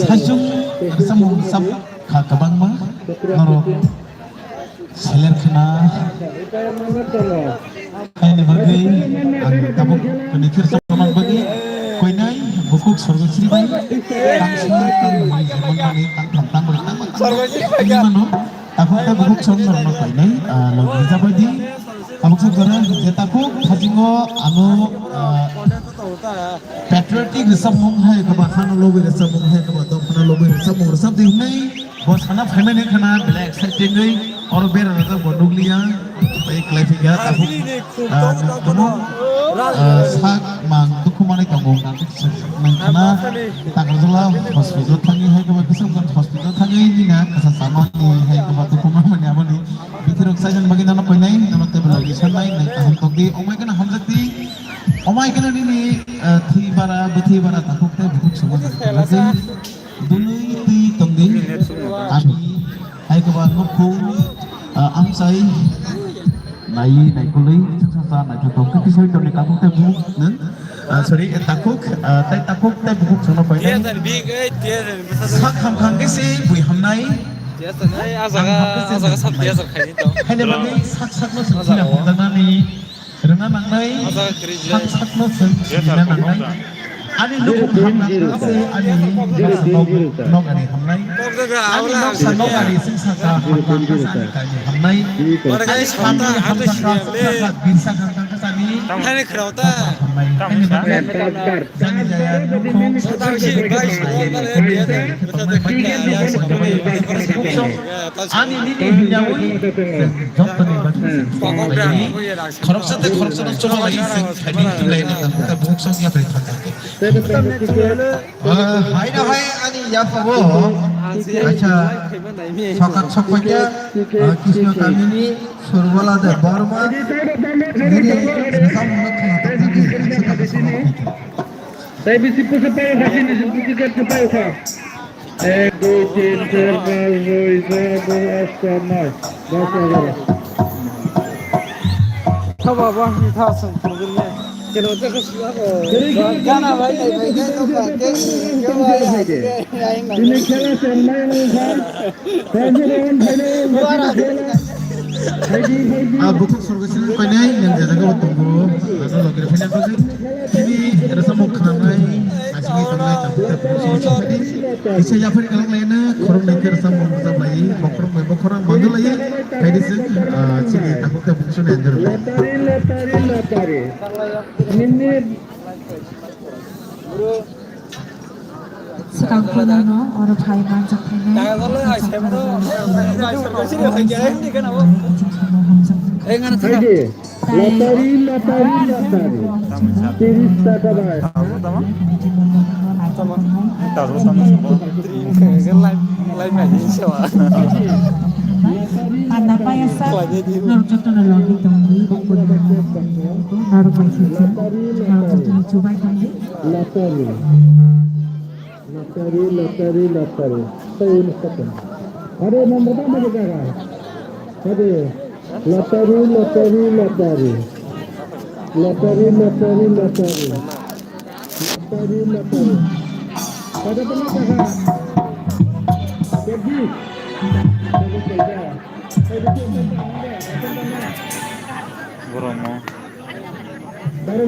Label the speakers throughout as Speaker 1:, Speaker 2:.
Speaker 1: Sajung samung sab kabang ma norok seler kena ini bagi tabuk penikir sama bagi koinai bukuk sorgosri bai tangsa zaman mani tang sorgosri mano aku tak bukuk sorgosri mano koinai lagu jabadi tabuk segera jetaku hajingo anu patriotic resabung hai kebahan logo resabung hai kebahan kana logo resabung resab dihunai bos kana family kana bela exciting gai और बेर रजा बंदुगलिया एक life गया ताबु तमो साग मांग दुखु माने कामो नंखाना तागरजला हॉस्पिटल थांगी है कबा किसम गन हॉस्पिटल थांगी दिना कसा सामानि है कबा दुखु माने आबनि बिथिर साजन बगे नाना पयनाय नाना टेबल लगी सननाय नै कहम तोगि ओमाय kana हमजति ओमाय kana दिनि थि बारा बिथि बारा ताकुते बहुत समझ लगे दुनै ति तंगि आमी hai kebang ngepung amsai nai kulai sasa nai tutup ke kisah itu mereka pun tebu, sorry takuk tai bukuk sana pai. Sak ham kesi bui ham nai. Hanya bagi sak no sendiri nak dengan ni, dengan nang nai sak no sendiri nang nai. Ani nuk ham nang kasi ani nok ani ham nai. Ani nok sanok ani sisa ham nang kasi ani ham nai. Ani sepatu ham nang bisa ham kasani. Ini kerauta. Ini bagai jangan jangan nukung. Ani ini menjauhi job penibatan. Korupsi coba lagi ini nilai kita bungsu dia beritahu. Hai dah hai ani ya pabo. Acha sokat soknya kisah kami ini surwala de Burma. Jadi resam nak saya bisa pakai hasil ini seperti pakai. 1, 2, 3, 4, 5, 6, 7, 8, 9, 10. Coba bang kita sebelumnya. Kalau tak kesulitan, jangan baik itu pakai. Coba ya. Ini kalau semai orang, bukuk sorgosri koinai yang jaga tunggu langsung lagi refinan bagi ini rasa mau kanai asli kanai tapi sorgosri bisa jafar kalau lainnya korang nakir sama masa bayi bokorang mandul lagi kayak di sini sini takutnya buksun yang jauh latari ini
Speaker 2: sekarang punya orang Thai macam ini.
Speaker 3: Latari. Tiris taka bay.
Speaker 2: Anak payah sah, naruh contoh lagi tunggu, naruh payah sah, naruh contoh coba tunggu.
Speaker 3: Latari. Saya ini sekarang. Ada nomor apa juga kan? Ada. Latari. Ada penapa kan? Pergi.
Speaker 4: Bromo.
Speaker 3: Baru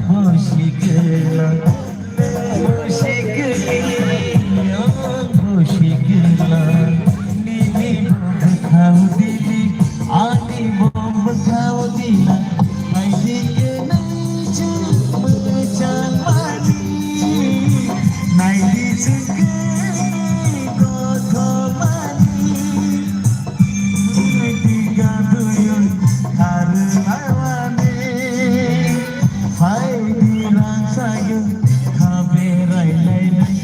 Speaker 1: বসে গেলাম বসে গেলাম বসে গেলাম নিবি খাও দিবি আনি বম খাও দিলাম আইদিকে নাই চামানি নাই দিছকে কথা মানি tiga tuyul harlawane hai dirasayo khabe rai lai lai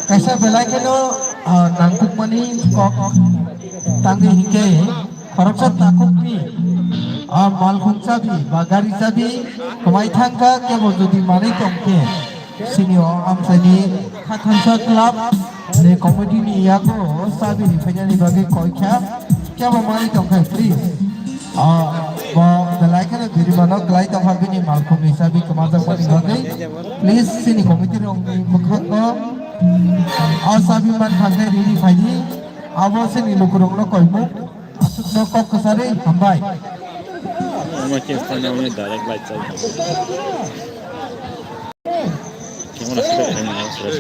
Speaker 5: Kaisa belai keno nangkuk mani kok tangi hingke korupsat takuk ni malkhun sabi bagari sabi kemai thangka kebo jodi mani tongke sinio amsani khathansa club le committee ni yago sabi ni phajani bage koikha kebo mani tongka please bo belai keno biri mano glai tongha bini malkhun hisabi kemaja mani bage please sini committee rong ni mukhango sabi man thangke rini phaini abo sini lukurong no koimu asuk no kok kesare hambai
Speaker 4: আমাকে স্থানে আমি direct light চাই কেমন আসলে এখানে আসলে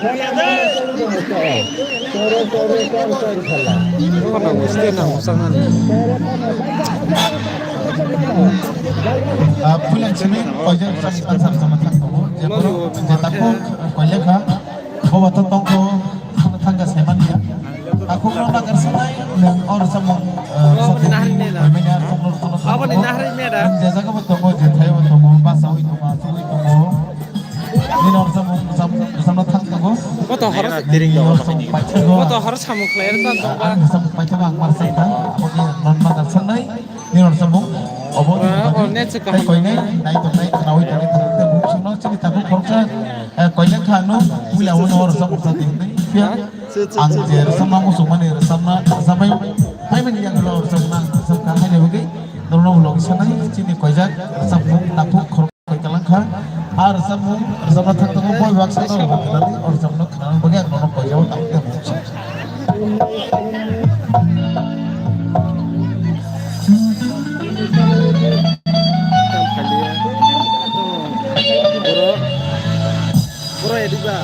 Speaker 4: Mana mesti nak usangan.
Speaker 1: Pulang sini pojok sama sama tangko. Jataku koleka bawa tongko tangga seman ya. Aku kalau nak kersanai dan orang sama namanya
Speaker 4: Apa ni nahri ni ada?
Speaker 1: jasa ka tongko jetai tongko basawi tongko asui tongko. Ini orang sama tangko.
Speaker 4: Foto harus
Speaker 1: Ini orang sama pacago.
Speaker 4: foto harus kamu clear kan tongba.
Speaker 1: Ang sama pacago ang marsita. Ako ni non makarsanai. Ini orang sama obo ni bagi. Koi ni naik nawi tani tangte buksuno cini taku korka koi ni kanu pula wana orang sama sati ni. Pia ang jer sama musuh mana sama sampai hai meni yang lo sama sama hai ni bagi. Dorong ulog sana cini koi jak sama taku korka koi kalangka. Har sama tangte ko boy bak sana nanti orang sama kenal bagi ang dorong koi jauh tangte buksuno.
Speaker 4: Bro ya juga.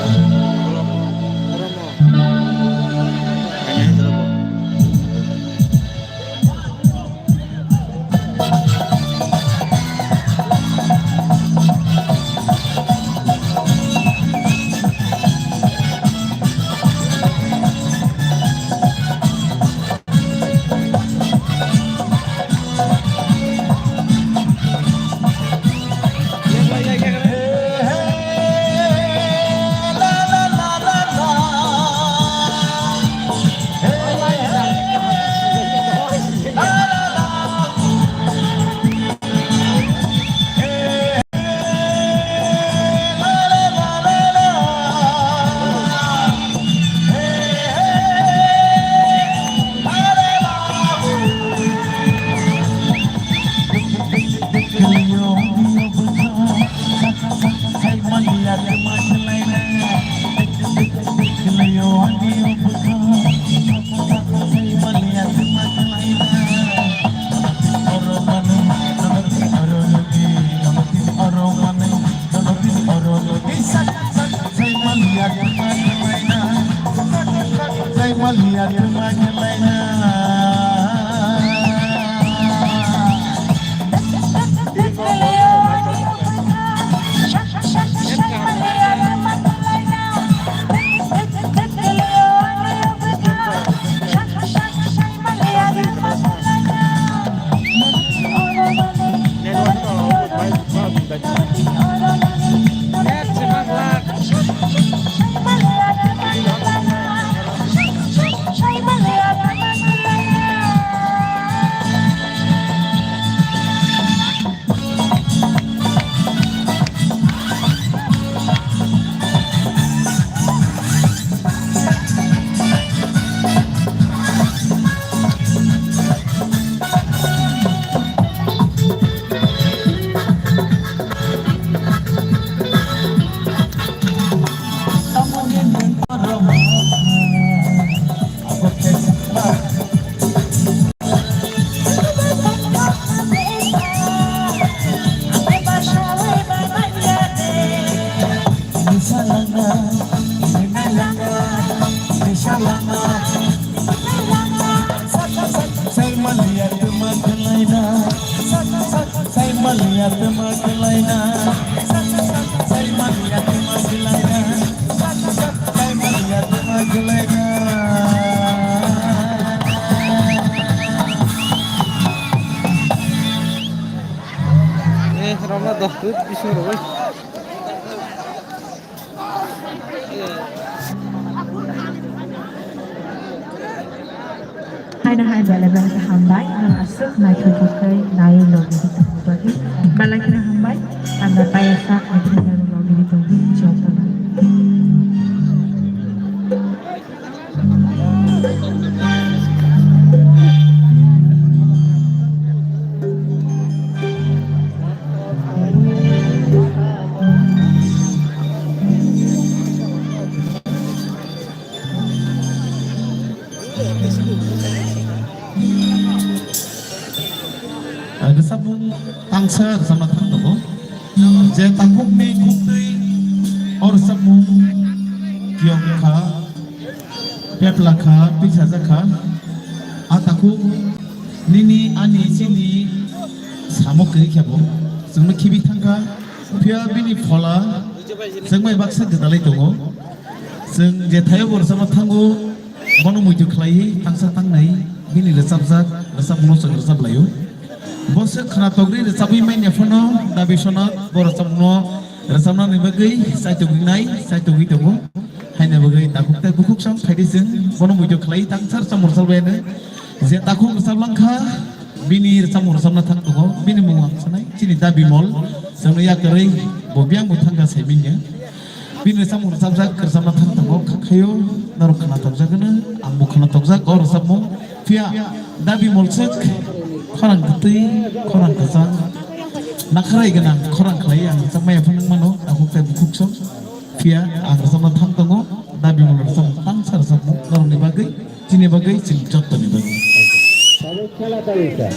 Speaker 4: Melihat rumahnya lainnya. Ramla doktor bir şey olur.
Speaker 2: Hai bala-bala ka hambay ang asok na kukukay na yung logi dito bagi bala ka na hambay ang napayasak na pinagano logi dito video pa na.
Speaker 1: Sabung tangsa sama tangko je tangkuk ni kukui or sabung Kiongka, Peplaka, Pisazaka, Ataku, Nini, Ani, Sini, Samok Kabo, Summa Kibitanga, Pia Bini Fola, Sangmai Baksa Gedale Togo, Sung Jetayo sama Tango, Monomuju Clay, Tangsa Tangnai, Bini the Sabzak, the Samunos and the Sablayo. Bos Kanatogri, the Sabi Maniafono, Dabishona, Borosamno, Rasamna Nibagi, Saito Ginai, Saito Vitogo, Hainabagai, Takuta Bukuksam, Pedicin, Monomujo Clay, Tangsar, Samursalvene, Zetaku Salanka, Bini Samursamna Tango, Minimum Sanai, Chini Dabi Mall, Samaya Kari, Bobiang Mutanga Seminia, Bini Samur Sabzak, Sama Tango, Kakayo, Narukanatogzagana, Ambukanatogzak, or Samo, Fia, Dabi Molsek. Koran putih, koran kesang, nakrai genang, koran klay yang sampai apa nang mano, aku teh bukuk som, via angker sama thang tongo, dabi mulai som tang sar samu, norong ni bagai, cini bagai, cing jatuh ni bagai.
Speaker 3: তাদের খেলা তালিকা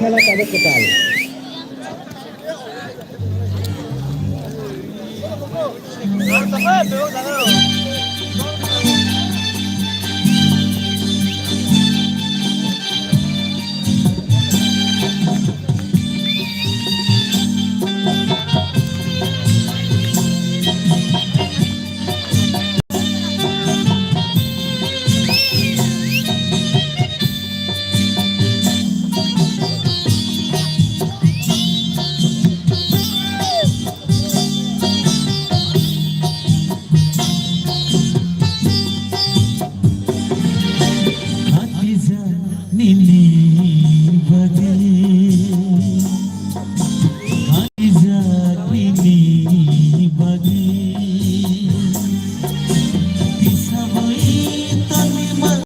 Speaker 3: খেলা তাদের কোথায়